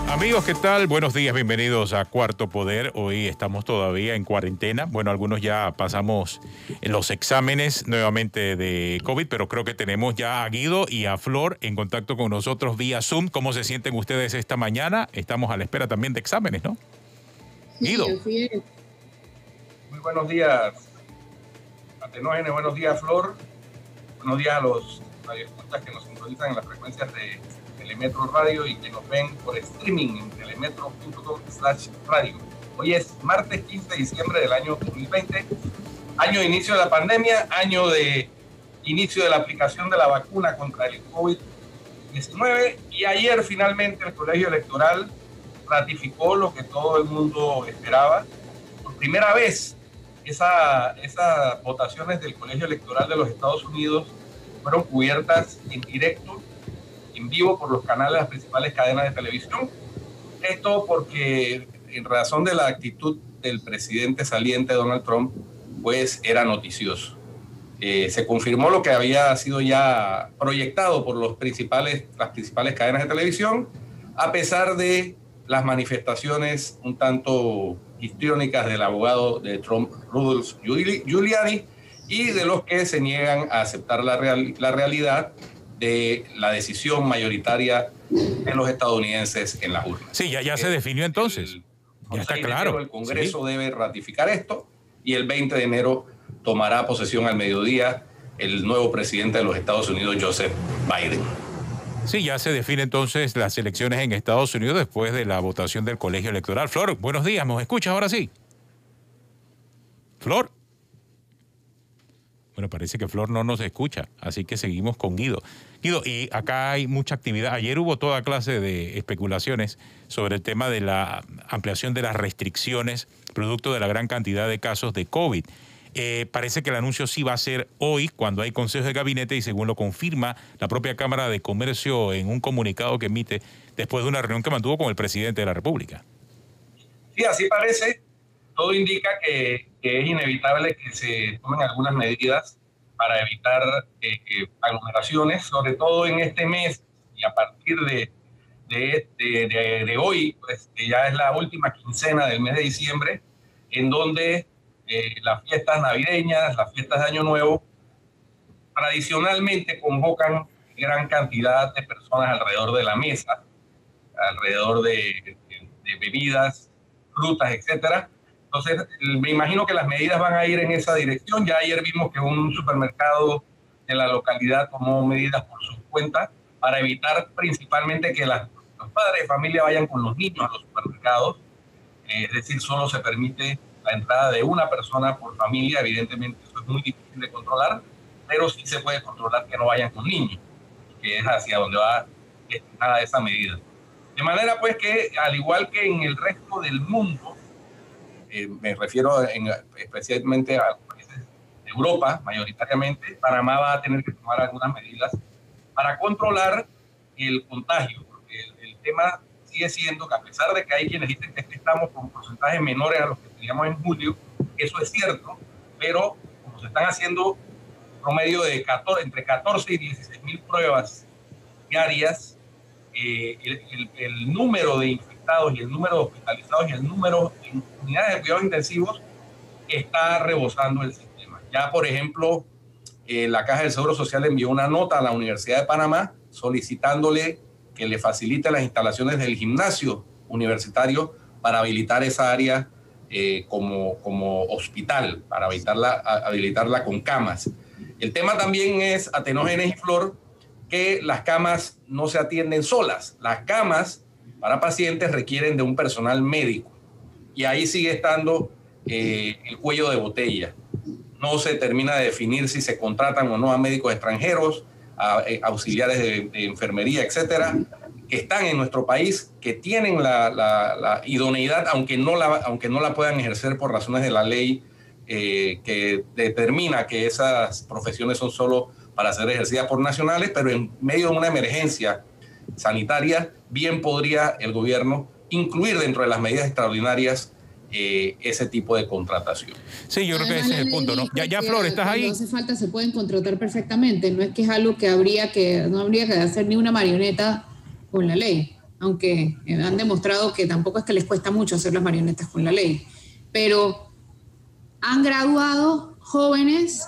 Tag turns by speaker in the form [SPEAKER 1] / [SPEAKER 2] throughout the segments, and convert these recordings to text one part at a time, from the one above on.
[SPEAKER 1] Amigos, ¿qué tal? Buenos días, bienvenidos a Cuarto Poder. Hoy estamos todavía en cuarentena. Bueno, algunos ya pasamos los exámenes nuevamente de COVID, pero creo que tenemos ya a Guido y a Flor en contacto con nosotros vía Zoom. ¿Cómo se sienten ustedes esta mañana? Estamos a la espera también de exámenes, ¿no? Guido.
[SPEAKER 2] Sí, muy buenos días, Atenógenes, buenos días, Flor. Buenos días a los radioescuchas que nos sintonizan en las frecuencias de Telemetro Radio y que nos ven por streaming en telemetro.com/radio. Hoy es martes 15 de diciembre del año 2020, año de inicio de la pandemia, año de inicio de la aplicación de la vacuna contra el COVID-19, y ayer finalmente el Colegio Electoral ratificó lo que todo el mundo esperaba. Por primera vez, esas votaciones del Colegio Electoral de los Estados Unidos fueron cubiertas en directo, en vivo, por los canales de las principales cadenas de televisión. Esto porque, en razón de la actitud del presidente saliente Donald Trump, pues era noticioso. Se confirmó lo que había sido ya proyectado por las principales cadenas de televisión, a pesar de las manifestaciones un tanto histriónicas del abogado de Trump, Rudy Giuliani, y de los que se niegan a aceptar la realidad de la decisión mayoritaria de los estadounidenses en las urnas.
[SPEAKER 1] Sí, ya se definió entonces. Ya está claro.
[SPEAKER 2] El Congreso debe ratificar esto y el 20 de enero tomará posesión al mediodía el nuevo presidente de los Estados Unidos, Joseph Biden.
[SPEAKER 1] Sí, ya se define entonces las elecciones en Estados Unidos después de la votación del Colegio Electoral. Flor, buenos días, ¿nos escuchas ahora sí? Flor. Bueno, parece que Flor no nos escucha, así que seguimos con Guido. Guido, y acá hay mucha actividad. Ayer hubo toda clase de especulaciones sobre el tema de la ampliación de las restricciones producto de la gran cantidad de casos de COVID. Parece que el anuncio sí va a ser hoy, cuando hay consejo de gabinete, y según lo confirma la propia Cámara de Comercio en un comunicado que emite después de una reunión que mantuvo con el presidente de la República.
[SPEAKER 2] Sí, así parece. Todo indica que es inevitable que se tomen algunas medidas para evitar aglomeraciones, sobre todo en este mes, y a partir de hoy, pues, que ya es la última quincena del mes de diciembre, en donde las fiestas navideñas, las fiestas de Año Nuevo, tradicionalmente convocan gran cantidad de personas alrededor de la mesa, alrededor de bebidas, frutas, etcétera. Entonces, me imagino que las medidas van a ir en esa dirección. Ya ayer vimos que un supermercado de la localidad tomó medidas por su cuenta para evitar principalmente que los padres de familia vayan con los niños a los supermercados. Es decir, solo se permite la entrada de una persona por familia. Evidentemente eso es muy difícil de controlar, pero sí se puede controlar que no vayan con niños, que es hacia donde va destinada esa medida. De manera pues que, al igual que en el resto del mundo, me refiero especialmente a países de Europa, mayoritariamente, Panamá va a tener que tomar algunas medidas para controlar el contagio, porque el tema sigue siendo que, a pesar de que hay quienes dicen que estamos con porcentajes menores a los que teníamos en julio, eso es cierto, pero como se están haciendo promedio de entre 14 y 16 mil pruebas diarias, el número de infectados y el número de hospitalizados y el número de unidades de cuidados intensivos está rebosando el sistema. Ya, por ejemplo, la Caja del Seguro Social envió una nota a la Universidad de Panamá solicitándole que le facilite las instalaciones del gimnasio universitario para habilitar esa área como hospital, para habilitarla con camas. El tema también es, Atenógenes y Flor, que las camas no se atienden solas. Las camas para pacientes requieren de un personal médico, y ahí sigue estando el cuello de botella. No se termina de definir si se contratan o no a médicos extranjeros, a auxiliares de enfermería, etcétera, que están en nuestro país, que tienen la idoneidad, aunque no la puedan ejercer por razones de la ley que determina que esas profesiones son solo para ser ejercidas por nacionales, pero en medio de una emergencia sanitaria, bien podría el gobierno incluir dentro de las medidas extraordinarias ese tipo de contratación.
[SPEAKER 1] Sí, yo creo que ese es el punto, ¿no? Ya Flor, ¿estás ahí?
[SPEAKER 3] No hace falta, se pueden contratar perfectamente. No es que es algo que no habría que hacer ni una marioneta con la ley. aunque han demostrado que tampoco es que les cuesta mucho hacer las marionetas con la ley, pero han graduado jóvenes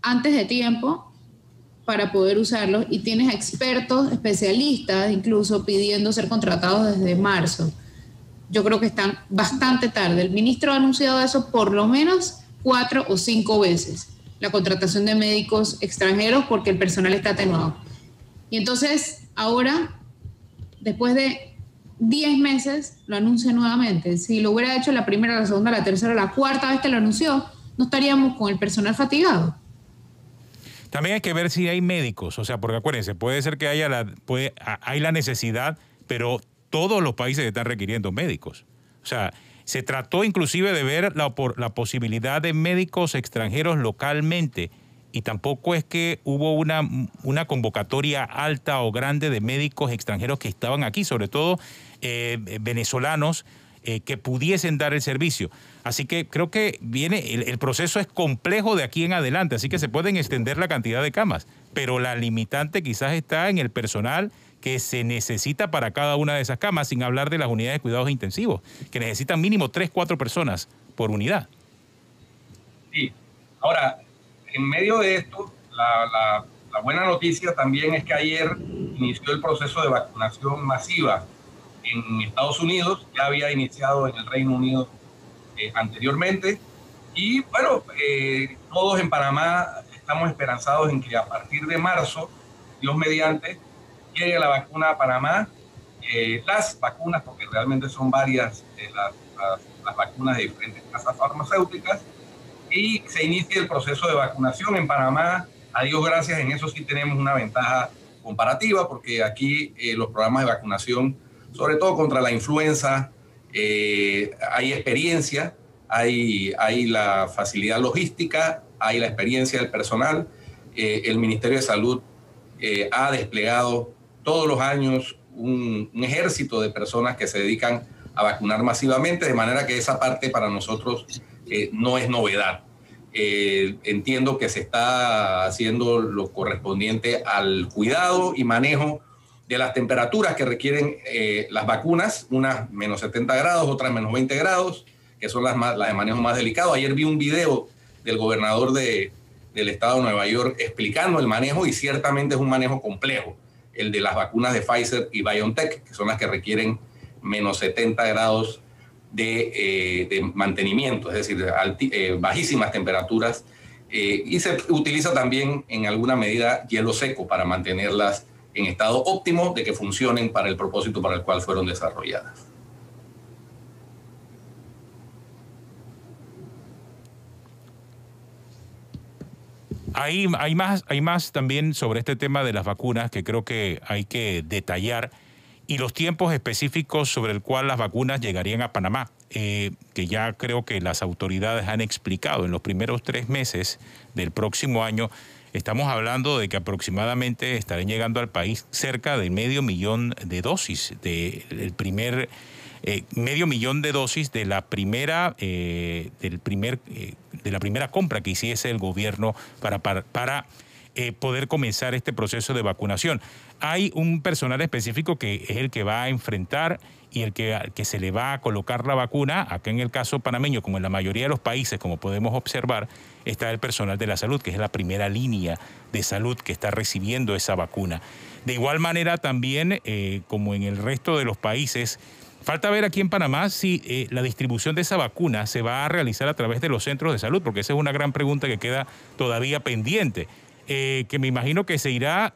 [SPEAKER 3] antes de tiempo para poder usarlos y tienes expertos, especialistas, incluso pidiendo ser contratados desde marzo. Yo creo que están bastante tarde. El ministro ha anunciado eso por lo menos 4 o 5 veces, la contratación de médicos extranjeros porque el personal está atenuado. Y entonces ahora, después de 10 meses, lo anuncia nuevamente. Si lo hubiera hecho la primera, la segunda, la tercera, la cuarta vez que lo anunció, no estaríamos con el personal fatigado.
[SPEAKER 1] También hay que ver si hay médicos, o sea, porque acuérdense, puede ser que haya hay la necesidad, pero todos los países están requiriendo médicos. O sea, se trató inclusive de ver la posibilidad de médicos extranjeros localmente y tampoco es que hubo una convocatoria alta o grande de médicos extranjeros que estaban aquí, sobre todo venezolanos, que pudiesen dar el servicio. Así que creo que el proceso es complejo de aquí en adelante, así que se pueden extender la cantidad de camas, pero la limitante quizás está en el personal que se necesita para cada una de esas camas, sin hablar de las unidades de cuidados intensivos, que necesitan mínimo 3, 4 personas por unidad.
[SPEAKER 2] Sí. Ahora, en medio de esto, la buena noticia también es que ayer inició el proceso de vacunación masiva en Estados Unidos, ya había iniciado en el Reino Unido anteriormente, y bueno, todos en Panamá estamos esperanzados en que a partir de marzo, Dios mediante, llegue la vacuna a Panamá, las vacunas, porque realmente son varias las vacunas de diferentes casas farmacéuticas, y se inicie el proceso de vacunación en Panamá. A Dios gracias, en eso sí tenemos una ventaja comparativa, porque aquí los programas de vacunación, sobre todo contra la influenza, hay experiencia, hay la facilidad logística, hay la experiencia del personal. El Ministerio de Salud ha desplegado todos los años un ejército de personas que se dedican a vacunar masivamente, de manera que esa parte para nosotros no es novedad. Entiendo que se está haciendo lo correspondiente al cuidado y manejo de las temperaturas que requieren las vacunas, unas menos 70 grados, otras menos 20 grados, que son las de manejo más delicado. Ayer vi un video del gobernador del estado de Nueva York explicando el manejo, y ciertamente es un manejo complejo, el de las vacunas de Pfizer y BioNTech, que son las que requieren menos 70 grados de mantenimiento, es decir, bajísimas temperaturas, y se utiliza también en alguna medida hielo seco para mantenerlas en estado óptimo de que funcionen para el propósito para el cual fueron desarrolladas.
[SPEAKER 1] Hay más también sobre este tema de las vacunas que creo que hay que detallar, y los tiempos específicos sobre el cual las vacunas llegarían a Panamá, que ya creo que las autoridades han explicado. En los primeros 3 meses del próximo año estamos hablando de que aproximadamente estarán llegando al país cerca de 500,000 de dosis, del primer medio millón de dosis de la primera compra que hiciese el gobierno para poder comenzar este proceso de vacunación. Hay un personal específico que es el que va a enfrentar y el que se le va a colocar la vacuna. Acá en el caso panameño, como en la mayoría de los países, como podemos observar, está el personal de la salud, que es la primera línea de salud que está recibiendo esa vacuna. De igual manera también, como en el resto de los países, falta ver aquí en Panamá si la distribución de esa vacuna se va a realizar a través de los centros de salud, porque esa es una gran pregunta que queda todavía pendiente, que me imagino que se irá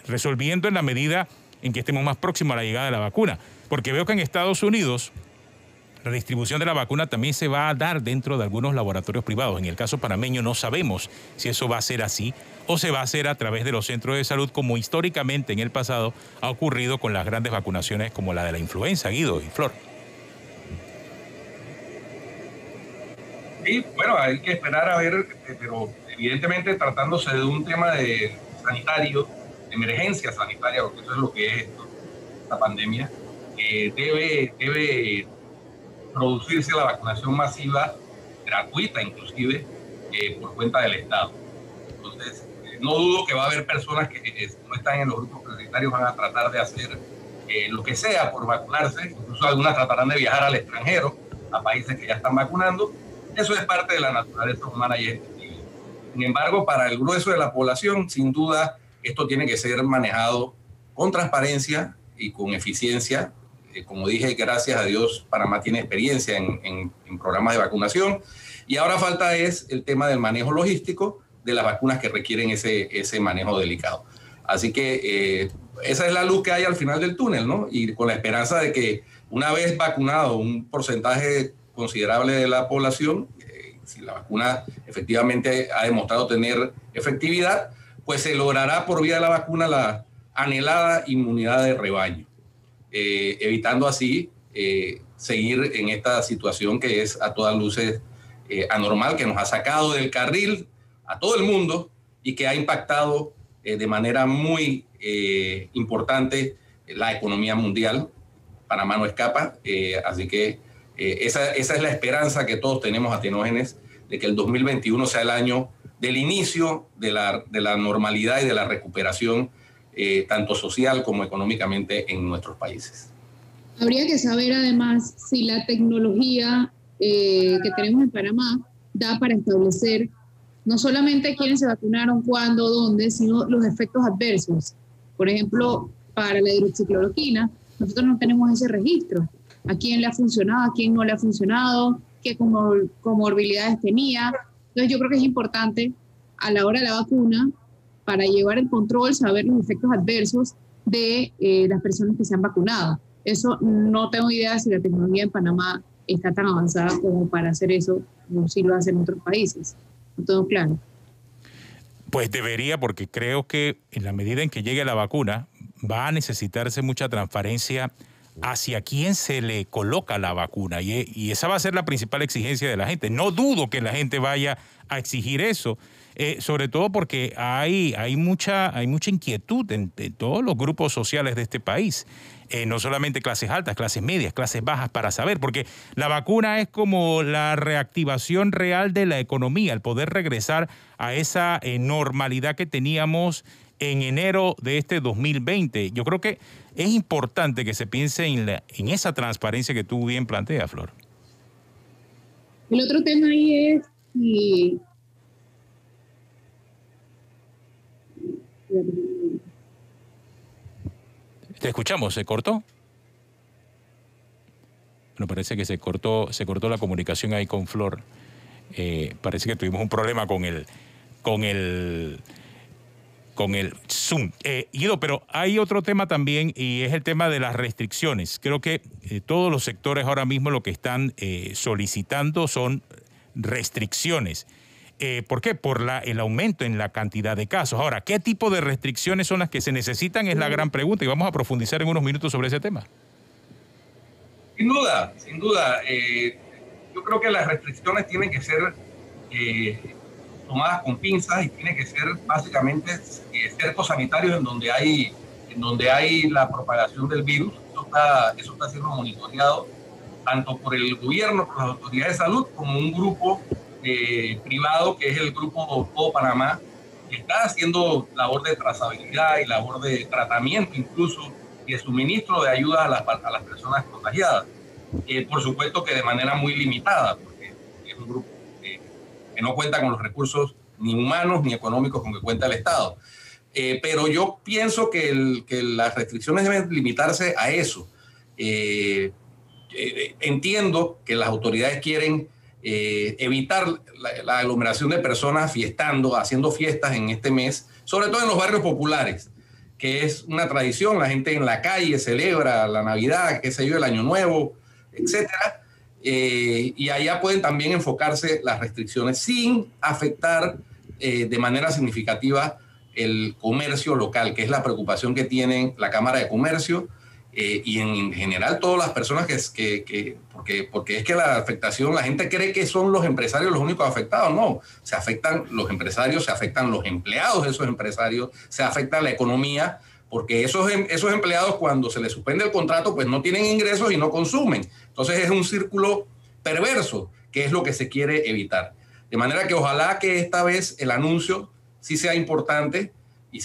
[SPEAKER 1] resolviendo en la medida en que estemos más próximos a la llegada de la vacuna. Porque veo que en Estados Unidos la distribución de la vacuna también se va a dar dentro de algunos laboratorios privados. En el caso panameño no sabemos si eso va a ser así o se va a hacer a través de los centros de salud, como históricamente en el pasado ha ocurrido con las grandes vacunaciones como la de la influenza, Guido y Flor.
[SPEAKER 2] Sí, bueno, hay que esperar a ver, pero evidentemente tratándose de un tema de sanitario, de emergencia sanitaria, porque eso es lo que es esto, esta pandemia, debe producirse la vacunación masiva, gratuita inclusive, por cuenta del Estado. Entonces, No dudo que va a haber personas que no están en los grupos prioritarios, van a tratar de hacer lo que sea por vacunarse, incluso algunas tratarán de viajar al extranjero, a países que ya están vacunando. Eso es parte de la naturaleza humana y es entendible. Sin embargo, para el grueso de la población, sin duda, esto tiene que ser manejado con transparencia y con eficiencia. Como dije, gracias a Dios, Panamá tiene experiencia en programas de vacunación. Y ahora falta es el tema del manejo logístico de las vacunas que requieren ese manejo delicado. Así que esa es la luz que hay al final del túnel, ¿no? Y con la esperanza de que una vez vacunado un porcentaje considerable de la población, si la vacuna efectivamente ha demostrado tener efectividad, pues se logrará por vía de la vacuna la anhelada inmunidad de rebaño, evitando así seguir en esta situación que es a todas luces anormal, que nos ha sacado del carril a todo el mundo y que ha impactado de manera muy importante la economía mundial. Panamá no escapa, así que esa es la esperanza que todos tenemos, Atenógenes, de que el 2021 sea el año del inicio de la normalidad y de la recuperación, tanto social como económicamente en nuestros países.
[SPEAKER 3] Habría que saber además si la tecnología que tenemos en Panamá da para establecer no solamente quiénes se vacunaron, cuándo, dónde, sino los efectos adversos. Por ejemplo, para la hidroxicloroquina, nosotros no tenemos ese registro. ¿A quién le ha funcionado, a quién no le ha funcionado, qué comorbilidades tenía? Entonces yo creo que es importante a la hora de la vacuna, para llevar el control, saber los efectos adversos de las personas que se han vacunado. Eso no tengo idea si la tecnología en Panamá está tan avanzada como para hacer eso, como si lo hacen en otros países. No tengo claro.
[SPEAKER 1] Pues debería, porque creo que en la medida en que llegue la vacuna, va a necesitarse mucha transparencia hacia quién se le coloca la vacuna. Y esa va a ser la principal exigencia de la gente. No dudo que la gente vaya a exigir eso, sobre todo porque hay mucha inquietud en todos los grupos sociales de este país. No solamente clases altas, clases medias, clases bajas, para saber, porque la vacuna es como la reactivación real de la economía, el poder regresar a esa normalidad que teníamos en enero de este 2020. Yo creo que es importante que se piense en esa transparencia que tú bien planteas, Flor.
[SPEAKER 3] El otro tema ahí es si...
[SPEAKER 1] Te escuchamos, ¿se cortó? Bueno, parece que se cortó la comunicación ahí con Flor. Parece que tuvimos un problema con el Zoom. Guido, pero hay otro tema también, y es el tema de las restricciones. Creo que todos los sectores ahora mismo lo que están solicitando son restricciones. ¿Por qué? Por el aumento en la cantidad de casos. Ahora, ¿qué tipo de restricciones son las que se necesitan? Es la gran pregunta, y vamos a profundizar en unos minutos sobre ese tema.
[SPEAKER 2] Sin duda, sin duda. Yo creo que las restricciones tienen que ser tomadas con pinzas y tiene que ser básicamente cercos sanitarios en donde hay la propagación del virus. Eso está siendo monitoreado tanto por el gobierno, por las autoridades de salud, como un grupo privado que es el grupo Todo Panamá, que está haciendo labor de trazabilidad y labor de tratamiento incluso y de suministro de ayuda a las personas contagiadas. Por supuesto que de manera muy limitada, porque es un grupo que no cuenta con los recursos ni humanos ni económicos con que cuenta el Estado. Pero yo pienso que las restricciones deben limitarse a eso. Entiendo que las autoridades quieren evitar la aglomeración de personas fiestando, haciendo fiestas en este mes, sobre todo en los barrios populares, que es una tradición. La gente en la calle celebra la Navidad, qué sé yo, el Año Nuevo, etcétera. Y allá pueden también enfocarse las restricciones sin afectar de manera significativa el comercio local, que es la preocupación que tienen la Cámara de Comercio y en general todas las personas porque es que la afectación, la gente cree que son los empresarios los únicos afectados. No, se afectan los empresarios, se afectan los empleados de esos empresarios, se afecta la economía, porque esos empleados, cuando se les suspende el contrato, pues no tienen ingresos y no consumen. Entonces es un círculo perverso, que es lo que se quiere evitar. De manera que ojalá que esta vez el anuncio sí sea importante y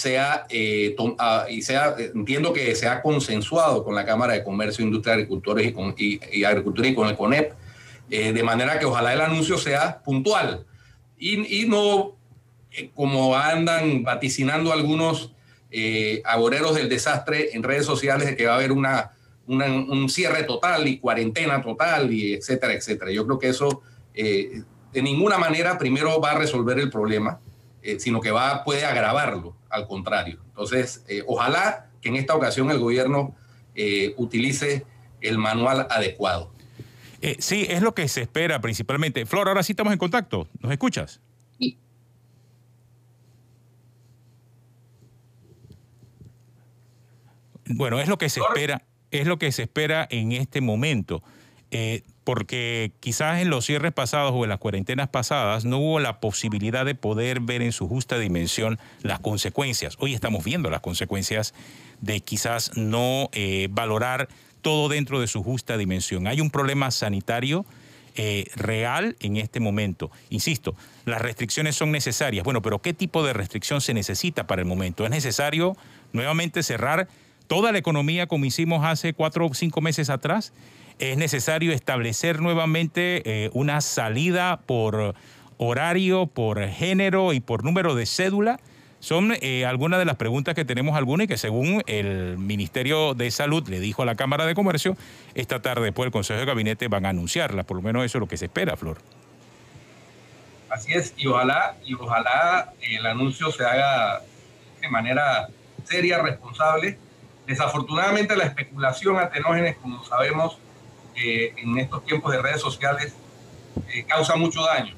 [SPEAKER 2] entiendo que se ha consensuado con la Cámara de Comercio, Industria, Agricultores y Agricultura y con el CONEP, de manera que ojalá el anuncio sea puntual y no como andan vaticinando algunos agoreros del desastre en redes sociales, de que va a haber un cierre total y cuarentena total y etcétera, etcétera. Yo creo que eso de ninguna manera primero va a resolver el problema, sino que puede agravarlo, al contrario. Entonces, ojalá que en esta ocasión el gobierno utilice el manual adecuado.
[SPEAKER 1] Sí, es lo que se espera principalmente. Flor, ahora sí estamos en contacto. ¿Nos escuchas?
[SPEAKER 3] Sí.
[SPEAKER 1] Bueno, es lo que se espera en este momento. Porque quizás en los cierres pasados o en las cuarentenas pasadas no hubo la posibilidad de poder ver en su justa dimensión las consecuencias. Hoy estamos viendo las consecuencias de quizás no valorar todo dentro de su justa dimensión. Hay un problema sanitario real en este momento. Insisto, las restricciones son necesarias. Bueno, pero ¿qué tipo de restricción se necesita para el momento? ¿Es necesario nuevamente cerrar toda la economía como hicimos hace 4 o 5 meses atrás? ¿Es necesario establecer nuevamente una salida por horario, por género y por número de cédula? Son algunas de las preguntas que tenemos algunas y que según el Ministerio de Salud le dijo a la Cámara de Comercio, esta tarde después del Consejo de Gabinete van a anunciarlas. Por lo menos eso es lo que se espera, Flor.
[SPEAKER 2] Así es, y ojalá el anuncio se haga de manera seria, responsable. Desafortunadamente la especulación a tenógenes, como sabemos, en estos tiempos de redes sociales causa mucho daño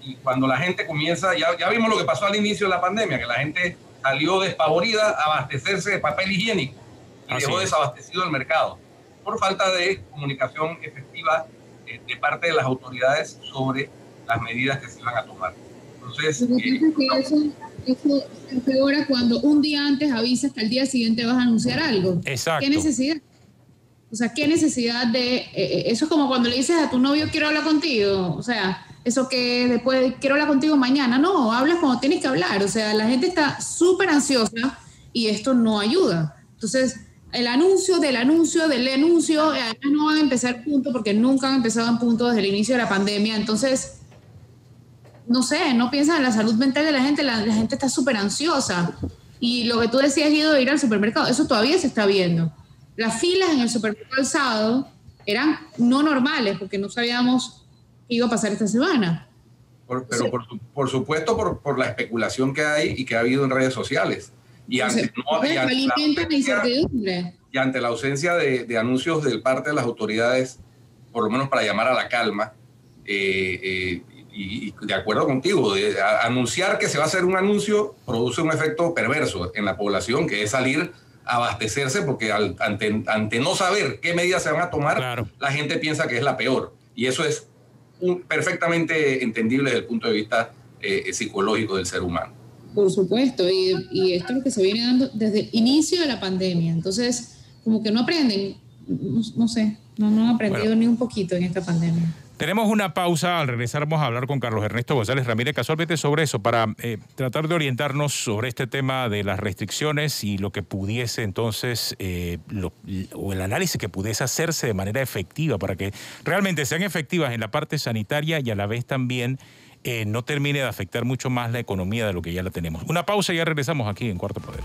[SPEAKER 2] y cuando la gente comienza, ya vimos lo que pasó al inicio de la pandemia, que la gente salió despavorida a abastecerse de papel higiénico y dejó desabastecido el mercado por falta de comunicación efectiva de parte de las autoridades sobre las medidas que se iban a tomar. Entonces,
[SPEAKER 3] eso se empeora cuando un día antes avisas que al día siguiente vas a anunciar algo.
[SPEAKER 1] Exacto.
[SPEAKER 3] ¿Qué necesidad? O sea, ¿qué necesidad de...? Eso es como cuando le dices a tu novio, quiero hablar contigo. O sea, eso que después, quiero hablar contigo mañana. No, hablas cuando tienes que hablar. O sea, la gente está súper ansiosa y esto no ayuda. Entonces, el anuncio del anuncio, además no van a empezar punto porque nunca han empezado en punto desde el inicio de la pandemia. Entonces, no sé, no piensan en la salud mental de la gente. La gente está súper ansiosa. Y lo que tú decías, Guido, de ir al supermercado, eso todavía se está viendo. Las filas en el supermercado el sábado eran no normales porque no sabíamos qué iba a pasar esta semana.
[SPEAKER 2] Por supuesto, por la especulación que hay y que ha habido en redes sociales. Y ante la ausencia de anuncios de parte de las autoridades, por lo menos para llamar a la calma, y de acuerdo contigo, anunciar que se va a hacer un anuncio produce un efecto perverso en la población, que es salir a abastecerse, porque ante no saber qué medidas se van a tomar, claro, la gente piensa que es la peor. Y eso es perfectamente entendible desde el punto de vista psicológico del ser humano.
[SPEAKER 3] Por supuesto, y esto es lo que se viene dando desde el inicio de la pandemia. Entonces, como que no aprenden, no sé, no han aprendido ni un poquito en esta pandemia.
[SPEAKER 1] Tenemos una pausa. Al regresar vamos a hablar con Carlos Ernesto González Ramírez casualmente sobre eso, para tratar de orientarnos sobre este tema de las restricciones y lo que pudiese entonces, o el análisis que pudiese hacerse de manera efectiva para que realmente sean efectivas en la parte sanitaria y a la vez también no termine de afectar mucho más la economía de lo que ya la tenemos. Una pausa y ya regresamos aquí en Cuarto Poder.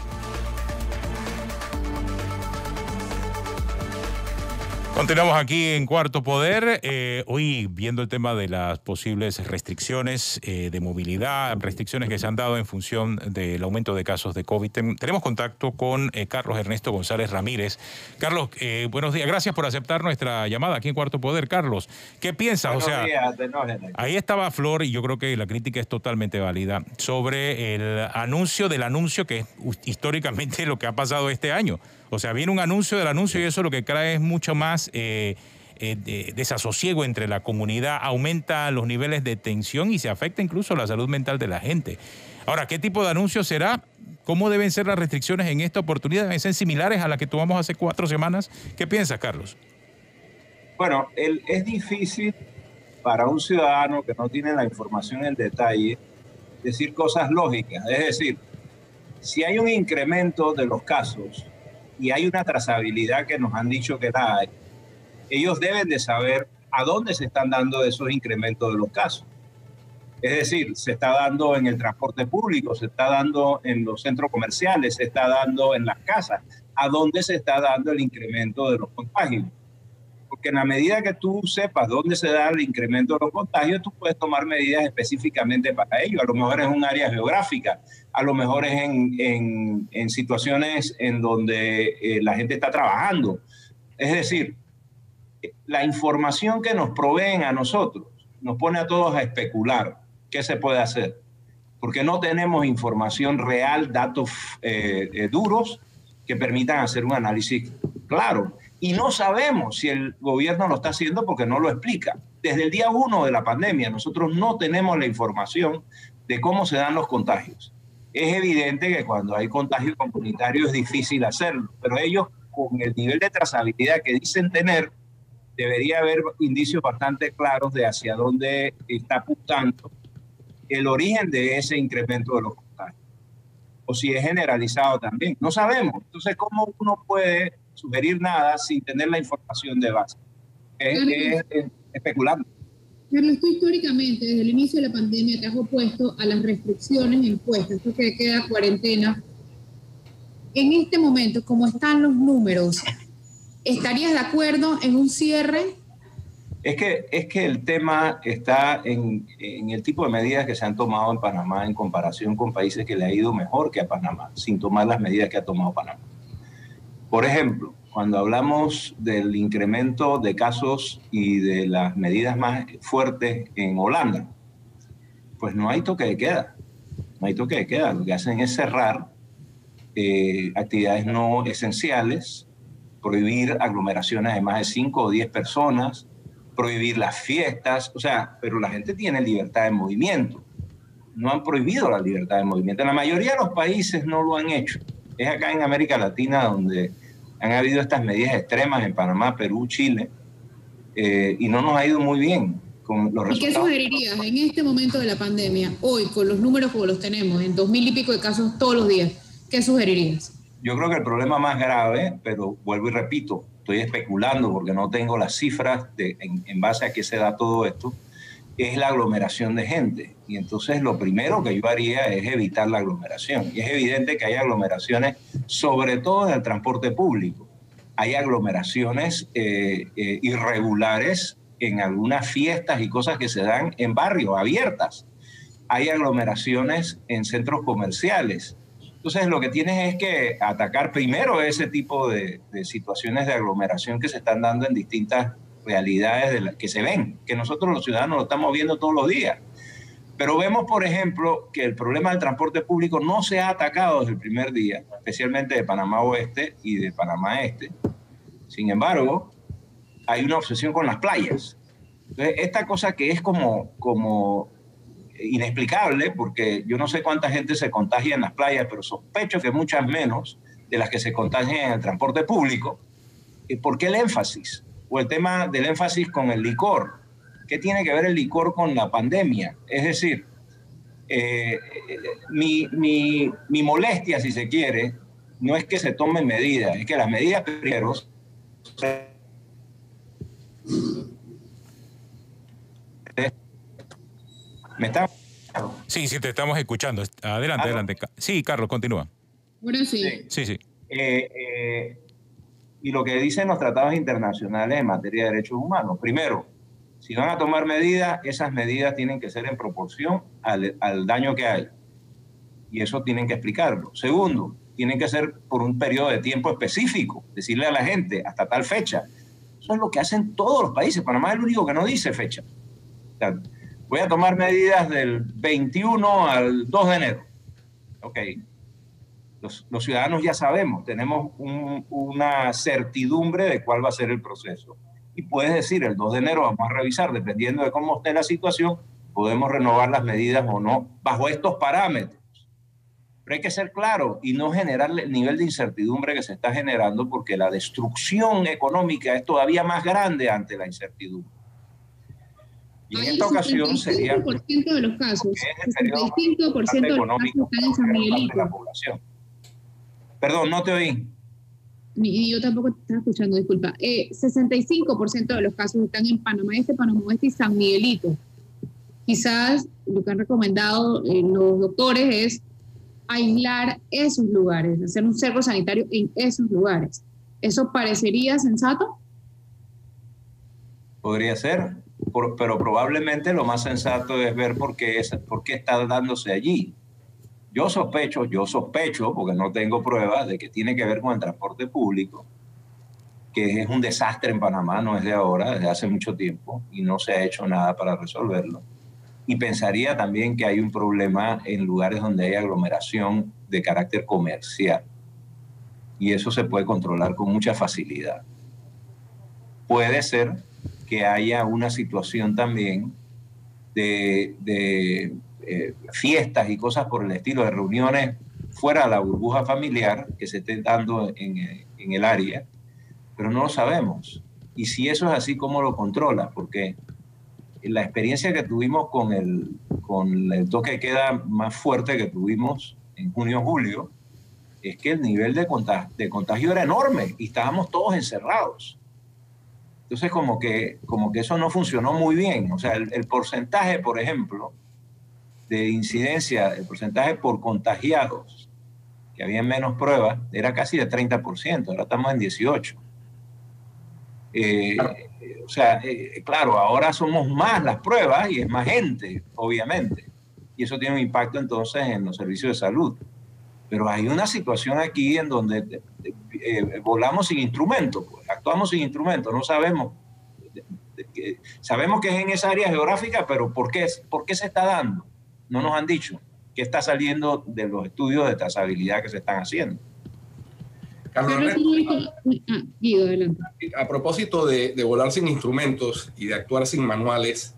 [SPEAKER 1] Continuamos aquí en Cuarto Poder, hoy viendo el tema de las posibles restricciones de movilidad, restricciones que se han dado en función del aumento de casos de COVID. Tenemos contacto con Carlos Ernesto González Ramírez. Carlos, buenos días, gracias por aceptar nuestra llamada aquí en Cuarto Poder. Carlos, ¿qué piensas?
[SPEAKER 4] Buenos días,
[SPEAKER 1] ahí estaba Flor y yo creo que la crítica es totalmente válida sobre el anuncio del anuncio, que es históricamente lo que ha pasado este año. O sea, viene un anuncio del anuncio y eso lo que trae es mucho más desasosiego entre la comunidad, aumenta los niveles de tensión y se afecta incluso la salud mental de la gente. Ahora, ¿qué tipo de anuncio será? ¿Cómo deben ser las restricciones en esta oportunidad? ¿Deben ser similares a las que tomamos hace 4 semanas? ¿Qué piensas, Carlos?
[SPEAKER 4] Bueno, es difícil para un ciudadano que no tiene la información en detalle decir cosas lógicas. Es decir, si hay un incremento de los casos y hay una trazabilidad que nos han dicho que la hay, ellos deben de saber a dónde se están dando esos incrementos de los casos. Es decir, se está dando en el transporte público, se está dando en los centros comerciales, se está dando en las casas. ¿A dónde se está dando el incremento de los contagios? Porque en la medida que tú sepas dónde se da el incremento de los contagios, tú puedes tomar medidas específicamente para ello. A lo mejor es un área geográfica, a lo mejor es en situaciones en donde la gente está trabajando. Es decir, la información que nos proveen a nosotros nos pone a todos a especular qué se puede hacer, porque no tenemos información real, datos duros que permitan hacer un análisis claro. Y no sabemos si el gobierno lo está haciendo porque no lo explica. Desde el día 1 de la pandemia nosotros no tenemos la información de cómo se dan los contagios. Es evidente que cuando hay contagio comunitario es difícil hacerlo, pero ellos con el nivel de trazabilidad que dicen tener, debería haber indicios bastante claros de hacia dónde está apuntando el origen de ese incremento de los contagios. O si es generalizado también. No sabemos. Entonces, ¿cómo uno puede sugerir nada sin tener la información de base? Es especulando.
[SPEAKER 3] Carlos, tú históricamente, desde el inicio de la pandemia, te has opuesto a las restricciones impuestas, esto que queda cuarentena. En este momento, como están los números, ¿estarías de acuerdo en un cierre?
[SPEAKER 4] Es que el tema está en el tipo de medidas que se han tomado en Panamá en comparación con países que le ha ido mejor que a Panamá, sin tomar las medidas que ha tomado Panamá. Por ejemplo, cuando hablamos del incremento de casos y de las medidas más fuertes en Holanda, pues no hay toque de queda. No hay toque de queda. Lo que hacen es cerrar actividades no esenciales, prohibir aglomeraciones de más de 5 o 10 personas, prohibir las fiestas, o sea, pero la gente tiene libertad de movimiento. No han prohibido la libertad de movimiento. En la mayoría de los países no lo han hecho. Es acá en América Latina donde han habido estas medidas extremas en Panamá, Perú, Chile, y no nos ha ido muy bien con los resultados.
[SPEAKER 3] ¿Y qué sugerirías en este momento de la pandemia, hoy, con los números como los tenemos, en 2000 y pico de casos todos los días? ¿Qué sugerirías?
[SPEAKER 4] Yo creo que el problema más grave, pero vuelvo y repito, estoy especulando porque no tengo las cifras en base a qué se da todo esto, es la aglomeración de gente. Y entonces lo primero que yo haría es evitar la aglomeración. Y es evidente que hay aglomeraciones, sobre todo en el transporte público. Hay aglomeraciones irregulares en algunas fiestas y cosas que se dan en barrios abiertas. Hay aglomeraciones en centros comerciales. Entonces lo que tienes es que atacar primero ese tipo de situaciones de aglomeración que se están dando en distintas realidades que se ven, que nosotros los ciudadanos lo estamos viendo todos los días. Pero vemos, por ejemplo, que el problema del transporte público no se ha atacado desde el primer día, especialmente de Panamá Oeste y de Panamá Este. Sin embargo, hay una obsesión con las playas. Entonces, esta cosa que es como inexplicable, porque yo no sé cuánta gente se contagia en las playas, pero sospecho que muchas menos de las que se contagian en el transporte público. ¿Por qué el énfasis? O el tema del énfasis con el licor. ¿Qué tiene que ver el licor con la pandemia? Es decir, mi molestia, si se quiere, no es que se tomen medidas, es que las medidas primero... ¿Me está?
[SPEAKER 1] Sí, te estamos escuchando. Adelante, adelante. Sí, Carlos, continúa.
[SPEAKER 3] Ahora sí.
[SPEAKER 1] Sí.
[SPEAKER 4] Y lo que dicen los tratados internacionales en materia de derechos humanos. Primero, si van a tomar medidas, esas medidas tienen que ser en proporción al daño que hay. Y eso tienen que explicarlo. Segundo, tienen que ser por un periodo de tiempo específico. Decirle a la gente hasta tal fecha. Eso es lo que hacen todos los países. Panamá es el único que no dice fecha. O sea, voy a tomar medidas del 21 al 2 de enero. Ok. Los ciudadanos ya sabemos, tenemos una certidumbre de cuál va a ser el proceso. Y puedes decir, el 2 de enero vamos a revisar, dependiendo de cómo esté la situación, podemos renovar las medidas o no, bajo estos parámetros. Pero hay que ser claro y no generar el nivel de incertidumbre que se está generando, porque la destrucción económica es todavía más grande ante la incertidumbre. Y en esta ocasión sería...
[SPEAKER 3] El 75% de los casos, 75% de los casos están en San Miguelito.
[SPEAKER 4] La población. Perdón, no te oí.
[SPEAKER 3] Y yo tampoco te estaba escuchando, disculpa. 65% de los casos están en Panamá Este, Panamá Oeste y San Miguelito. Quizás lo que han recomendado los doctores es aislar esos lugares, hacer un cerco sanitario en esos lugares. ¿Eso parecería sensato?
[SPEAKER 4] Podría ser, pero probablemente lo más sensato es ver por qué está dándose allí. Yo sospecho, porque no tengo pruebas de que tiene que ver con el transporte público, que es un desastre en Panamá, no es de ahora, desde hace mucho tiempo, y no se ha hecho nada para resolverlo. Y pensaría también que hay un problema en lugares donde hay aglomeración de carácter comercial. Y eso se puede controlar con mucha facilidad. Puede ser que haya una situación también de fiestas y cosas por el estilo, de reuniones fuera de la burbuja familiar que se estén dando en el área, pero no lo sabemos. Y si eso es así, ¿cómo lo controla? Porque la experiencia que tuvimos con el toque de queda más fuerte que tuvimos en junio-julio es que el nivel de contagio era enorme y estábamos todos encerrados. Entonces como que eso no funcionó muy bien. O sea, el porcentaje, por ejemplo, de incidencia, el porcentaje por contagiados, que había menos pruebas, era casi de 30%, ahora estamos en 18%. Claro, ahora somos más las pruebas y es más gente, obviamente. Y eso tiene un impacto entonces en los servicios de salud. Pero hay una situación aquí en donde volamos sin instrumento, pues, actuamos sin instrumento, no sabemos. Sabemos que es en esa área geográfica, pero ¿por qué se está dando? No nos han dicho qué está saliendo de los estudios de trazabilidad que se están haciendo.
[SPEAKER 2] Carlos Ernesto,
[SPEAKER 3] Guido, adelante.
[SPEAKER 2] A propósito de volar sin instrumentos y de actuar sin manuales,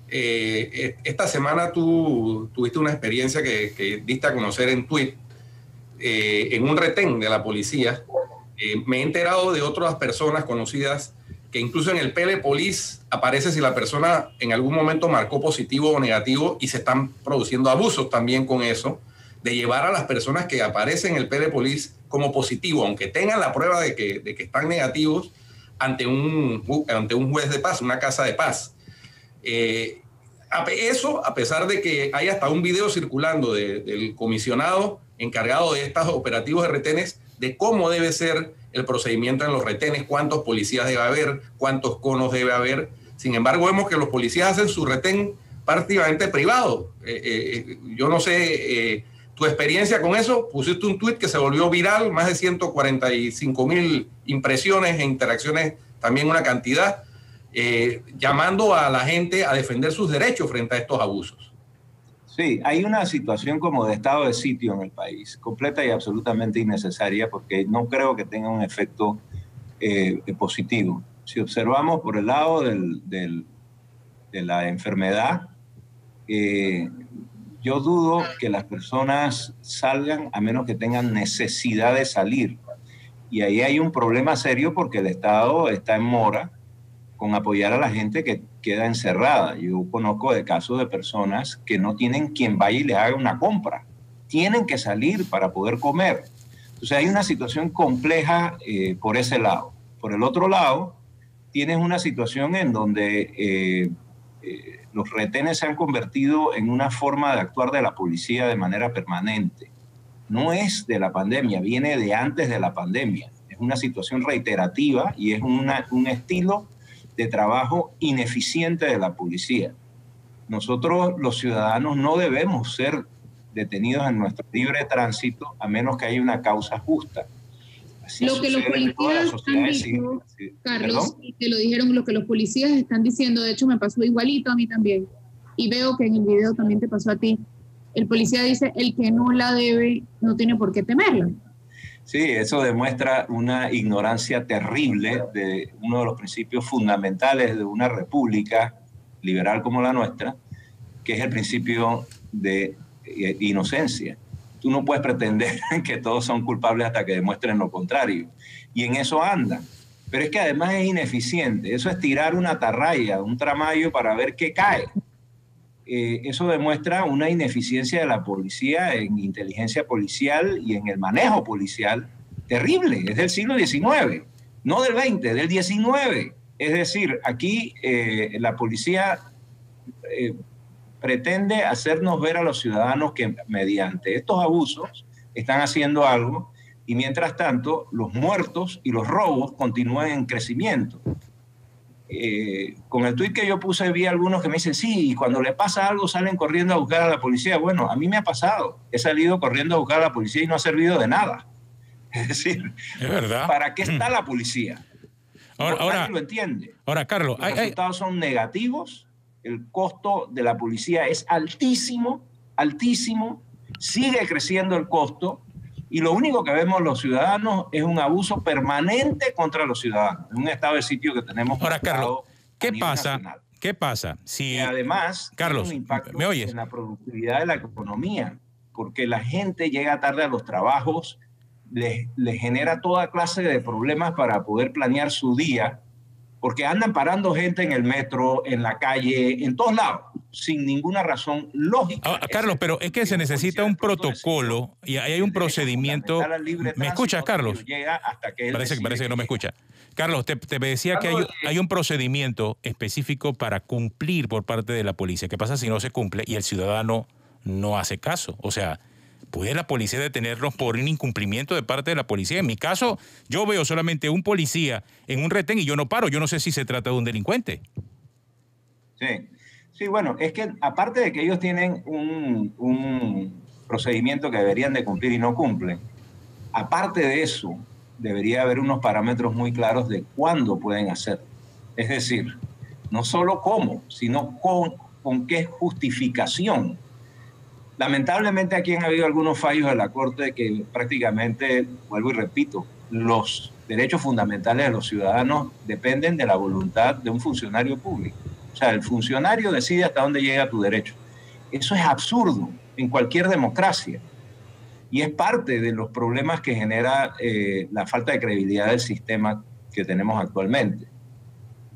[SPEAKER 2] esta semana tú tuviste una experiencia que diste a conocer en Twitter, en un retén de la policía. Me he enterado de otras personas conocidas que incluso en el Telepolis aparece si la persona en algún momento marcó positivo o negativo, y se están produciendo abusos también con eso, de llevar a las personas que aparecen en el Telepolis como positivo, aunque tengan la prueba de que están negativos, ante un juez de paz, una casa de paz. Eso, a pesar de que hay hasta un video circulando del comisionado encargado de estos operativos de retenes, de cómo debe ser el procedimiento en los retenes, cuántos policías debe haber, cuántos conos debe haber. Sin embargo, vemos que los policías hacen su retén prácticamente privado. Yo no sé tu experiencia con eso. Pusiste un tuit que se volvió viral, más de 145,000 impresiones e interacciones, también una cantidad, llamando a la gente a defender sus derechos frente a estos abusos.
[SPEAKER 4] Sí, hay una situación como de estado de sitio en el país, completa y absolutamente innecesaria, porque no creo que tenga un efecto positivo. Si observamos por el lado de la enfermedad, yo dudo que las personas salgan a menos que tengan necesidad de salir. Y ahí hay un problema serio porque el Estado está en mora con apoyar a la gente que queda encerrada. Yo conozco de casos de personas que no tienen quien vaya y les haga una compra. Tienen que salir para poder comer. Entonces hay una situación compleja por ese lado. Por el otro lado, tienes una situación en donde los retenes se han convertido en una forma de actuar de la policía de manera permanente. No es de la pandemia, viene de antes de la pandemia. Es una situación reiterativa y es un estilo de trabajo ineficiente de la policía. Nosotros, los ciudadanos, no debemos ser detenidos en nuestro libre tránsito a menos que haya una causa justa. Así
[SPEAKER 3] lo que los policías han dicho, Carlos, y te lo dijeron, lo que los policías están diciendo, de hecho me pasó igualito a mí también, y veo que en el video también te pasó a ti. El policía dice, el que no la debe no tiene por qué temerla.
[SPEAKER 4] Sí, eso demuestra una ignorancia terrible de uno de los principios fundamentales de una república liberal como la nuestra, que es el principio de inocencia. Tú no puedes pretender que todos son culpables hasta que demuestren lo contrario. Y en eso andan. pero es que además es ineficiente. Eso es tirar una atarraya, un tramallo para ver qué cae. Eso demuestra una ineficiencia de la policía en inteligencia policial y en el manejo policial terrible. Es del siglo XIX, no del XX, del XIX. Es decir, aquí la policía pretende hacernos ver a los ciudadanos que mediante estos abusos están haciendo algo, y mientras tanto los muertos y los robos continúan en crecimiento. Con el tuit que yo puse vi algunos que me dicen, sí, y cuando le pasa algo salen corriendo a buscar a la policía. Bueno, a mí me ha pasado. He salido corriendo a buscar a la policía y no ha servido de nada. Es decir,
[SPEAKER 1] es verdad.
[SPEAKER 4] ¿Para qué está la policía?
[SPEAKER 1] Ahora
[SPEAKER 4] nadie lo entiende.
[SPEAKER 1] Ahora, Carlos,
[SPEAKER 4] los resultados son negativos, el costo de la policía es altísimo, altísimo, sigue creciendo el costo, y lo único que vemos los ciudadanos es un abuso permanente contra los ciudadanos, en un estado de sitio que tenemos.
[SPEAKER 1] Ahora, Carlos, ¿qué pasa? ¿Qué pasa si...
[SPEAKER 4] Y además,
[SPEAKER 1] Carlos,
[SPEAKER 4] tiene un impacto
[SPEAKER 1] ¿me oyes?
[SPEAKER 4] en la productividad de la economía, porque la gente llega tarde a los trabajos, les genera toda clase de problemas para poder planear su día, porque andan parando gente en el metro, en la calle, en todos lados, sin ninguna razón lógica.
[SPEAKER 1] Carlos, pero es que se necesita un protocolo y hay un procedimiento. ¿Me escuchas, Carlos? Parece que no me escucha. Carlos, te decía que hay un procedimiento específico para cumplir por parte de la policía. ¿Qué pasa si no se cumple y el ciudadano no hace caso? O sea, ¿puede la policía detenernos por un incumplimiento de parte de la policía? En mi caso, yo veo solamente un policía en un retén y yo no paro. Yo no sé si se trata de un delincuente.
[SPEAKER 4] Sí, bueno, es que aparte de que ellos tienen un procedimiento que deberían de cumplir y no cumplen, aparte de eso, debería haber unos parámetros muy claros de cuándo pueden hacer. Es decir, no solo cómo, sino con qué justificación. Lamentablemente aquí han habido algunos fallos de la Corte que prácticamente, vuelvo y repito, los derechos fundamentales de los ciudadanos dependen de la voluntad de un funcionario público. O sea, el funcionario decide hasta dónde llega tu derecho. Eso es absurdo en cualquier democracia. Y es parte de los problemas que genera la falta de credibilidad del sistema que tenemos actualmente.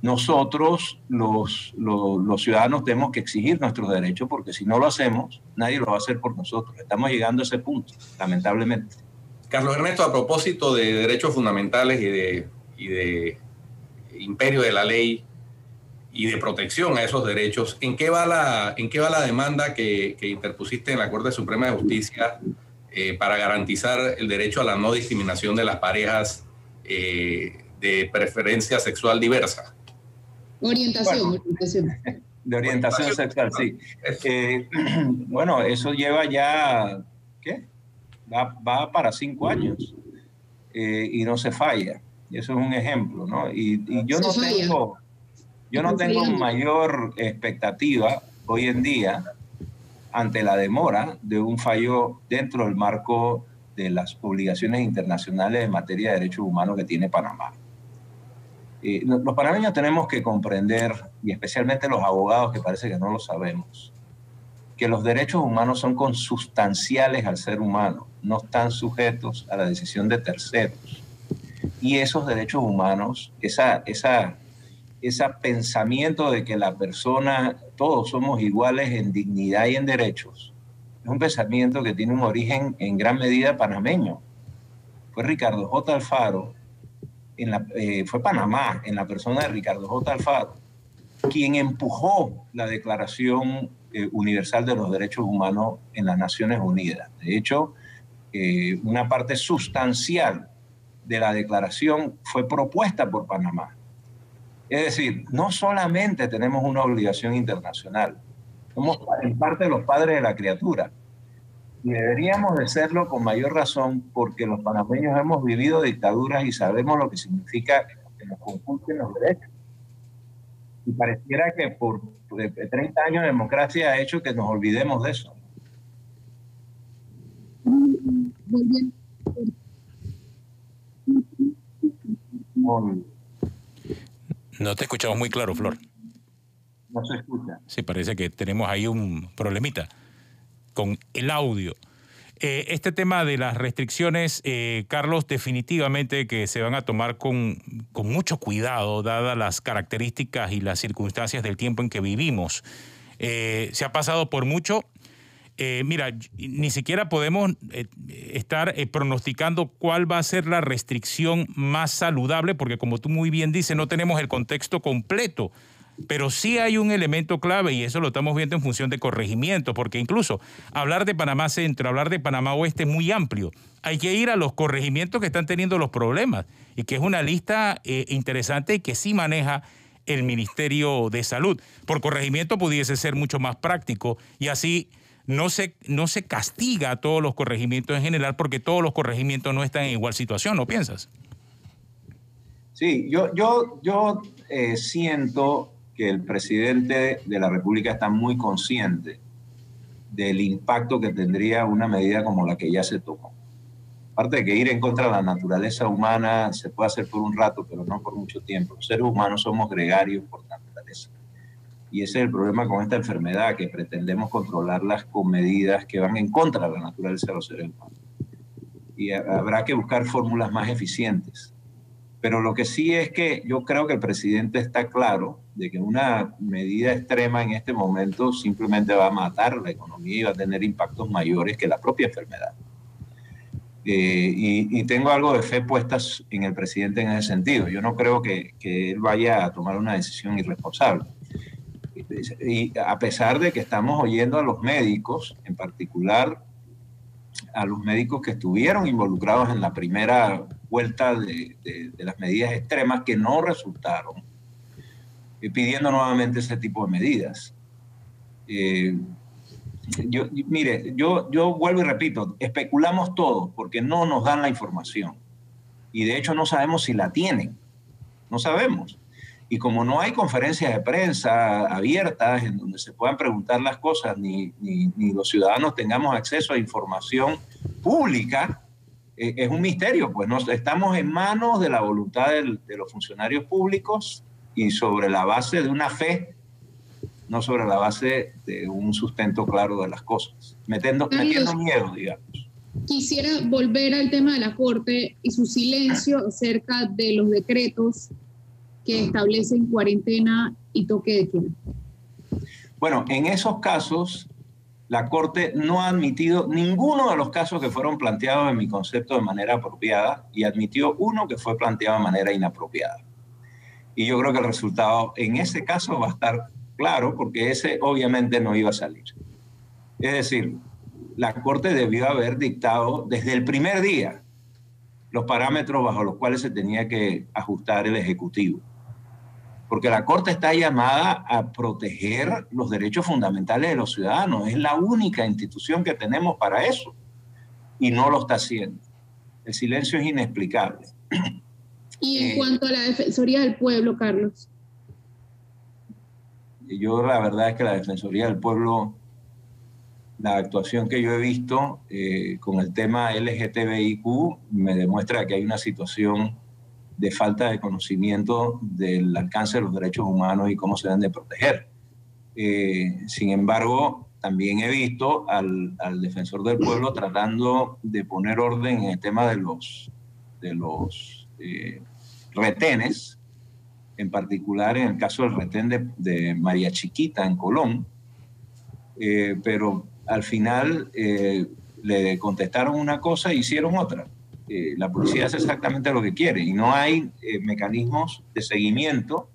[SPEAKER 4] Nosotros, los ciudadanos, tenemos que exigir nuestros derechos, porque si no lo hacemos, nadie lo va a hacer por nosotros. Estamos llegando a ese punto, lamentablemente.
[SPEAKER 2] Carlos Ernesto, a propósito de derechos fundamentales y de imperio de la ley y de protección a esos derechos, ¿en qué va la demanda que interpusiste en la Corte Suprema de Justicia para garantizar el derecho a la no discriminación de las parejas de preferencia sexual diversa?
[SPEAKER 3] Orientación.
[SPEAKER 4] De orientación sexual, sí. Bueno, eso lleva ya, ¿qué? Va para 5 años y no se falla. Y eso es un ejemplo, ¿no? Y yo no tengo mayor expectativa hoy en día ante la demora de un fallo dentro del marco de las obligaciones internacionales en materia de derechos humanos que tiene Panamá. Los panameños tenemos que comprender, y especialmente los abogados que parece que no lo sabemos, que los derechos humanos son consustanciales al ser humano, no están sujetos a la decisión de terceros. Y esos derechos humanos, ese pensamiento de que la persona, todos somos iguales en dignidad y en derechos, es un pensamiento que tiene un origen en gran medida panameño. Fue Ricardo J. Alfaro, fue Panamá, en la persona de Ricardo J. Alfaro, quien empujó la Declaración Universal de los Derechos Humanos en las Naciones Unidas. De hecho, una parte sustancial de la declaración fue propuesta por Panamá. Es decir, no solamente tenemos una obligación internacional, somos en parte los padres de la criatura. Y deberíamos de serlo con mayor razón, porque los panameños hemos vivido dictaduras y sabemos lo que significa que nos conculquen los derechos. Y pareciera que por 30 años de democracia ha hecho que nos olvidemos de eso.
[SPEAKER 1] No te escuchamos muy claro, Flor.
[SPEAKER 4] No se escucha.
[SPEAKER 1] Sí, parece que tenemos ahí un problemita con el audio. Este tema de las restricciones, Carlos, definitivamente que se van a tomar con mucho cuidado, dadas las características y las circunstancias del tiempo en que vivimos. Se ha pasado por mucho. Mira, ni siquiera podemos estar pronosticando cuál va a ser la restricción más saludable, porque como tú muy bien dices, no tenemos el contexto completo. Pero sí hay un elemento clave, y eso lo estamos viendo en función de corregimientos, porque incluso hablar de Panamá Centro, hablar de Panamá Oeste es muy amplio. Hay que ir a los corregimientos que están teniendo los problemas, y que es una lista interesante y que sí maneja el Ministerio de Salud. Por corregimiento pudiese ser mucho más práctico, y así no se castiga a todos los corregimientos en general, porque todos los corregimientos no están en igual situación, ¿no piensas?
[SPEAKER 4] Sí, yo siento que el presidente de la República está muy consciente del impacto que tendría una medida como la que ya se tomó. Aparte de que ir en contra de la naturaleza humana se puede hacer por un rato, pero no por mucho tiempo. Los seres humanos somos gregarios por naturaleza. Y ese es el problema con esta enfermedad, que pretendemos controlarlas con medidas que van en contra de la naturaleza de los seres humanos. Y habrá que buscar fórmulas más eficientes. Pero lo que sí es que yo creo que el presidente está claro de que una medida extrema en este momento simplemente va a matar la economía y va a tener impactos mayores que la propia enfermedad. Y tengo algo de fe puestas en el presidente en ese sentido. Yo no creo que él vaya a tomar una decisión irresponsable. Y a pesar de que estamos oyendo a los médicos, en particular a los médicos que estuvieron involucrados en la primera vuelta de las medidas extremas que no resultaron, pidiendo nuevamente ese tipo de medidas. Mire, yo vuelvo y repito, especulamos todo porque no nos dan la información. Y de hecho no sabemos si la tienen. No sabemos. Y como no hay conferencias de prensa abiertas en donde se puedan preguntar las cosas, ni los ciudadanos tengamos acceso a información pública, es un misterio. Pues estamos en manos de la voluntad de los funcionarios públicos y sobre la base de una fe, no sobre la base de un sustento claro de las cosas, metiendo miedo, digamos.
[SPEAKER 3] Quisiera volver al tema de la Corte y su silencio acerca de los decretos que establecen cuarentena y toque de queda.
[SPEAKER 4] Bueno, en esos casos, la Corte no ha admitido ninguno de los casos que fueron planteados en mi concepto de manera apropiada y admitió uno que fue planteado de manera inapropiada. Y yo creo que el resultado en ese caso va a estar claro, porque ese obviamente no iba a salir. Es decir, la Corte debió haber dictado desde el primer día los parámetros bajo los cuales se tenía que ajustar el Ejecutivo. Porque la Corte está llamada a proteger los derechos fundamentales de los ciudadanos. Es la única institución que tenemos para eso. Y no lo está haciendo. El silencio es inexplicable.
[SPEAKER 3] Y en cuanto a la Defensoría del Pueblo, Carlos.
[SPEAKER 4] Yo la verdad es que la Defensoría del Pueblo, la actuación que yo he visto con el tema LGTBIQ me demuestra que hay una situación de falta de conocimiento del alcance de los derechos humanos y cómo se deben de proteger. Sin embargo, también he visto al defensor del pueblo tratando de poner orden en el tema de los retenes, en particular en el caso del retén de María Chiquita en Colón, pero al final le contestaron una cosa e hicieron otra. La policía hace exactamente lo que quiere y no hay mecanismos de seguimiento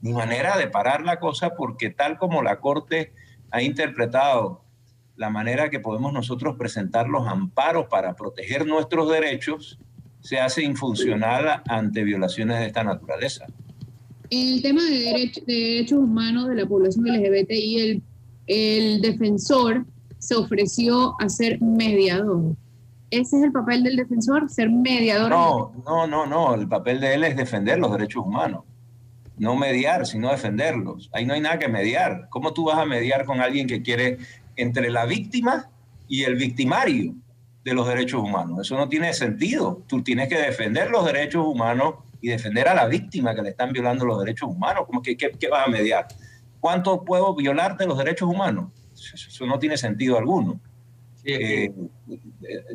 [SPEAKER 4] ni manera de parar la cosa, porque tal como la Corte ha interpretado la manera que podemos nosotros presentar los amparos para proteger nuestros derechos, se hace infuncional ante violaciones de esta naturaleza.
[SPEAKER 3] En el tema de derechos humanos de la población LGBTI, el defensor se ofreció a ser mediador. ¿Ese es el papel del defensor, ser mediador?
[SPEAKER 4] No. El papel de él es defender los derechos humanos. No mediar, sino defenderlos. Ahí no hay nada que mediar. ¿Cómo tú vas a mediar con alguien que quiere entre la víctima y el victimario de los derechos humanos? Eso no tiene sentido. Tú tienes que defender los derechos humanos y defender a la víctima que le están violando los derechos humanos. ¿Cómo que qué vas a mediar? ¿Cuánto puedo violarte los derechos humanos? Eso no tiene sentido alguno.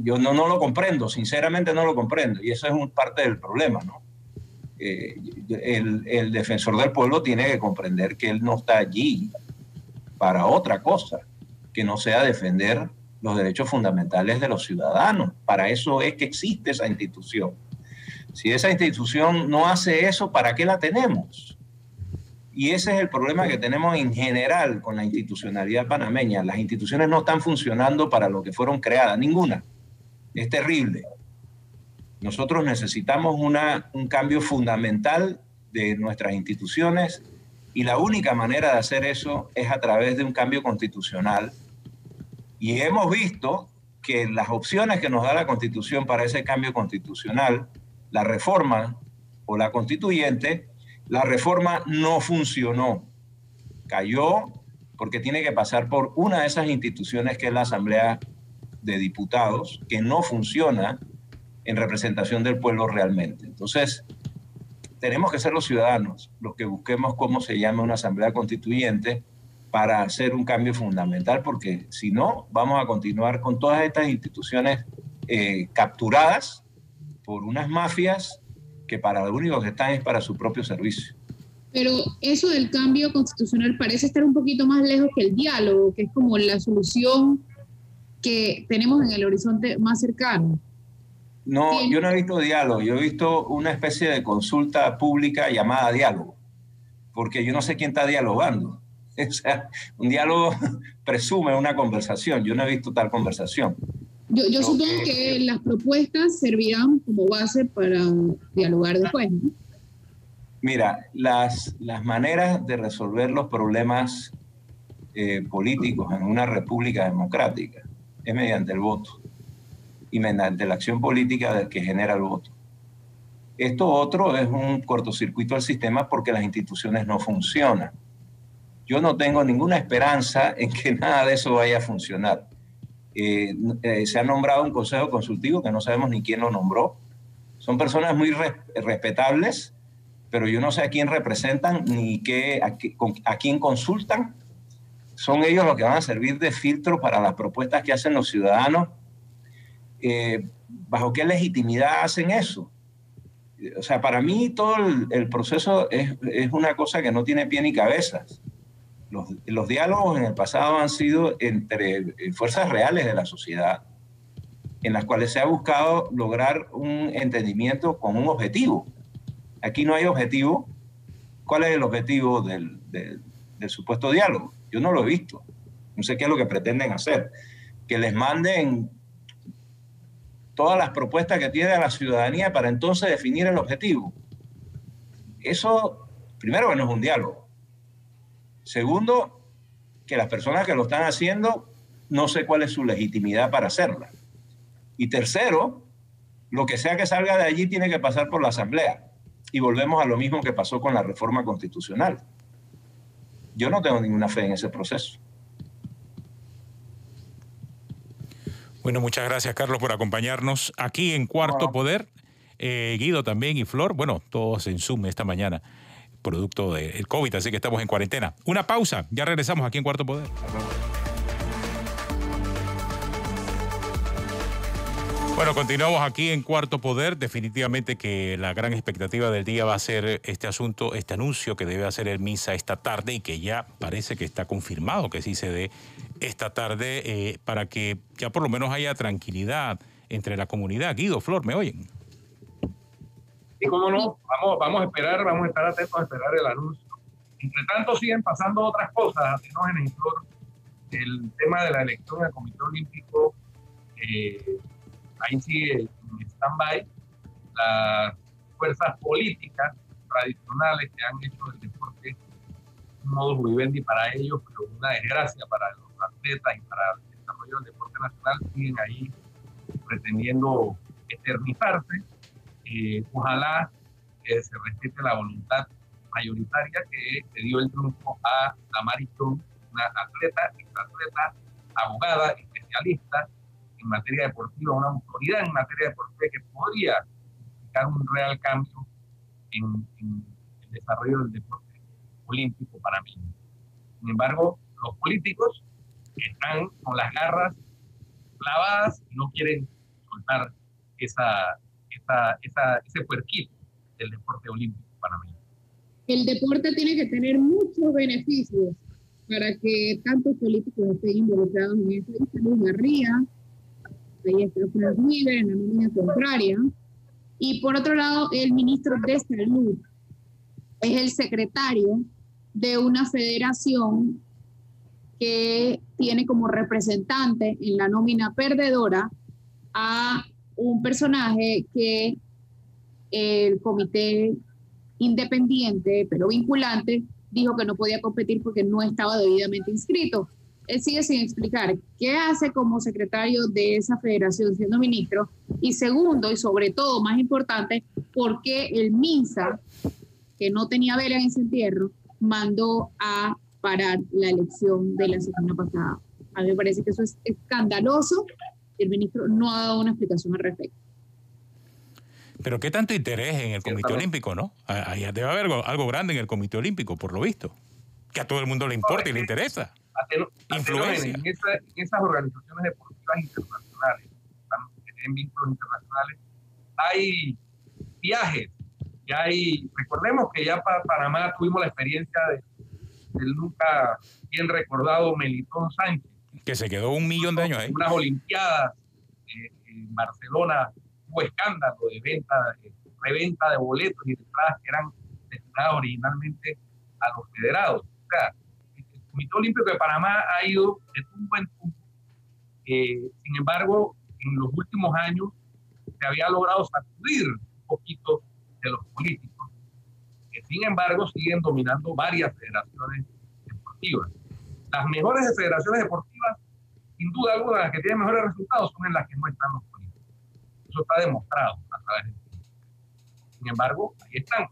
[SPEAKER 4] Yo no lo comprendo, sinceramente no lo comprendo, y eso es parte del problema, ¿no? El defensor del pueblo tiene que comprender que él no está allí para otra cosa que no sea defender los derechos fundamentales de los ciudadanos. Para eso es que existe esa institución. Si esa institución no hace eso, ¿para qué la tenemos? Y ese es el problema que tenemos en general con la institucionalidad panameña. Las instituciones no están funcionando para lo que fueron creadas, ninguna. Es terrible. Nosotros necesitamos un cambio fundamental de nuestras instituciones, y la única manera de hacer eso es a través de un cambio constitucional. Y hemos visto que las opciones que nos da la Constitución para ese cambio constitucional, la reforma o la constituyente, la reforma no funcionó. Cayó porque tiene que pasar por una de esas instituciones que es la Asamblea de Diputados, que no funciona en representación del pueblo realmente. Entonces, tenemos que ser los ciudadanos los que busquemos cómo se llama una asamblea constituyente para hacer un cambio fundamental, porque si no, vamos a continuar con todas estas instituciones capturadas por unas mafias que para lo único que están es para su propio servicio.
[SPEAKER 3] Pero eso del cambio constitucional parece estar un poquito más lejos que el diálogo, que es como la solución que tenemos en el horizonte más cercano.
[SPEAKER 4] No, yo no he visto diálogo, yo he visto una especie de consulta pública llamada diálogo, porque yo no sé quién está dialogando. O sea, un diálogo presume una conversación, yo no he visto tal conversación.
[SPEAKER 3] Yo supongo que las propuestas servirán como base para dialogar después, ¿no?
[SPEAKER 4] Mira, las maneras de resolver los problemas políticos en una república democrática es mediante el voto y mediante la acción política que genera el voto. Esto otro es un cortocircuito del sistema porque las instituciones no funcionan. Yo no tengo ninguna esperanza en que nada de eso vaya a funcionar. Se ha nombrado un consejo consultivo que no sabemos ni quién lo nombró. Son personas muy respetables, pero yo no sé a quién representan ni a quién consultan. Son ellos los que van a servir de filtro para las propuestas que hacen los ciudadanos. ¿Bajo qué legitimidad hacen eso? O sea, para mí todo el proceso es una cosa que no tiene pie ni cabeza. Los diálogos en el pasado han sido entre fuerzas reales de la sociedad, en las cuales se ha buscado lograr un entendimiento con un objetivo. Aquí no hay objetivo. ¿Cuál es el objetivo del supuesto diálogo? Yo no lo he visto. No sé qué es lo que pretenden hacer. Que les manden todas las propuestas que tiene a la ciudadanía para entonces definir el objetivo. Eso, primero, que no es un diálogo. Segundo, que las personas que lo están haciendo, no sé cuál es su legitimidad para hacerla. Y tercero, lo que sea que salga de allí tiene que pasar por la Asamblea. Y volvemos a lo mismo que pasó con la reforma constitucional. Yo no tengo ninguna fe en ese proceso.
[SPEAKER 1] Bueno, muchas gracias, Carlos, por acompañarnos aquí en Cuarto Poder. Guido también y Flor, bueno, todos en Zoom esta mañana, producto del COVID, así que estamos en cuarentena. Una pausa, ya regresamos aquí en Cuarto Poder. Bueno, continuamos aquí en Cuarto Poder. Definitivamente que la gran expectativa del día va a ser este asunto, este anuncio que debe hacer el MINSA esta tarde y que ya parece que está confirmado que sí se dé esta tarde para que ya por lo menos haya tranquilidad entre la comunidad. Guido, Flor, ¿me oyen?
[SPEAKER 2] Y cómo no, vamos a esperar, vamos a estar atentos a esperar el anuncio. Entre tanto siguen pasando otras cosas, Atenógenes y Flor. El tema de la elección del Comité Olímpico ahí sigue en stand-by. Las fuerzas políticas tradicionales que han hecho del deporte un modus vivendi para ellos, pero una desgracia para los atletas y para el desarrollo del deporte nacional, siguen ahí pretendiendo eternizarse. Ojalá que se respete la voluntad mayoritaria que le dio el triunfo a Damari Chong, una atleta, exatleta, abogada, especialista en materia deportiva, una autoridad en materia deportiva que podría significar un real cambio en el desarrollo del deporte olímpico para mí. Sin embargo, los políticos están con las garras clavadas y no quieren soltar ese puerquito del deporte olímpico panameño.
[SPEAKER 3] El deporte tiene que tener muchos beneficios para que tantos políticos estén involucrados en eso. Ahí está Luis Garría, ahí está Franz Weber en la nómina contraria. Y por otro lado, el ministro de Salud es el secretario de una federación que tiene como representante en la nómina perdedora a un personaje que el comité independiente, pero vinculante, dijo que no podía competir porque no estaba debidamente inscrito. Él sigue sin explicar qué hace como secretario de esa federación siendo ministro, y segundo, y sobre todo más importante, por qué el MINSA, que no tenía vela en ese entierro, mandó a parar la elección de la semana pasada. A mí me parece que eso es escandaloso. El ministro no ha dado una explicación al respecto.
[SPEAKER 1] Pero qué tanto interés en el Comité Olímpico, ¿no? Debe haber algo grande en el Comité Olímpico, por lo visto. Que a todo el mundo le importa y le interesa. Influencia.
[SPEAKER 2] En esas organizaciones deportivas internacionales, que tienen vínculos internacionales, hay viajes. Recordemos que ya para Panamá tuvimos la experiencia del nunca bien recordado Melitón Sánchez.
[SPEAKER 1] Que se quedó 1 millón de años ahí.
[SPEAKER 2] Unas Olimpiadas en Barcelona, hubo escándalo de reventa de boletos y de entradas que eran destinadas originalmente a los federados. O sea, el Comité Olímpico de Panamá ha ido de un buen punto. Sin embargo, en los últimos años se había logrado sacudir un poquito de los políticos, que sin embargo siguen dominando varias federaciones deportivas. Las mejores federaciones deportivas, sin duda alguna, las que tienen mejores resultados son en las que no están los políticos. Eso está demostrado a través del tiempo. Sin embargo, ahí están,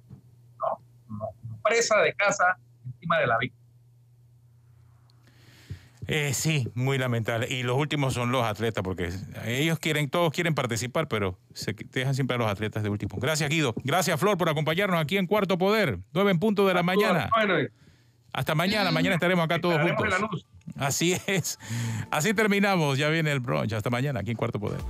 [SPEAKER 2] ¿no? Como presa de casa encima de la víctima.
[SPEAKER 1] Sí, muy lamentable. Y los últimos son los atletas, porque todos quieren participar, pero se dejan siempre a los atletas de último. Gracias, Guido. Gracias, Flor, por acompañarnos aquí en Cuarto Poder, 9:00 de la mañana. Hasta mañana. Mañana estaremos acá todos juntos. Así es. Así terminamos. Ya viene el brunch. Hasta mañana aquí en Cuarto Poder.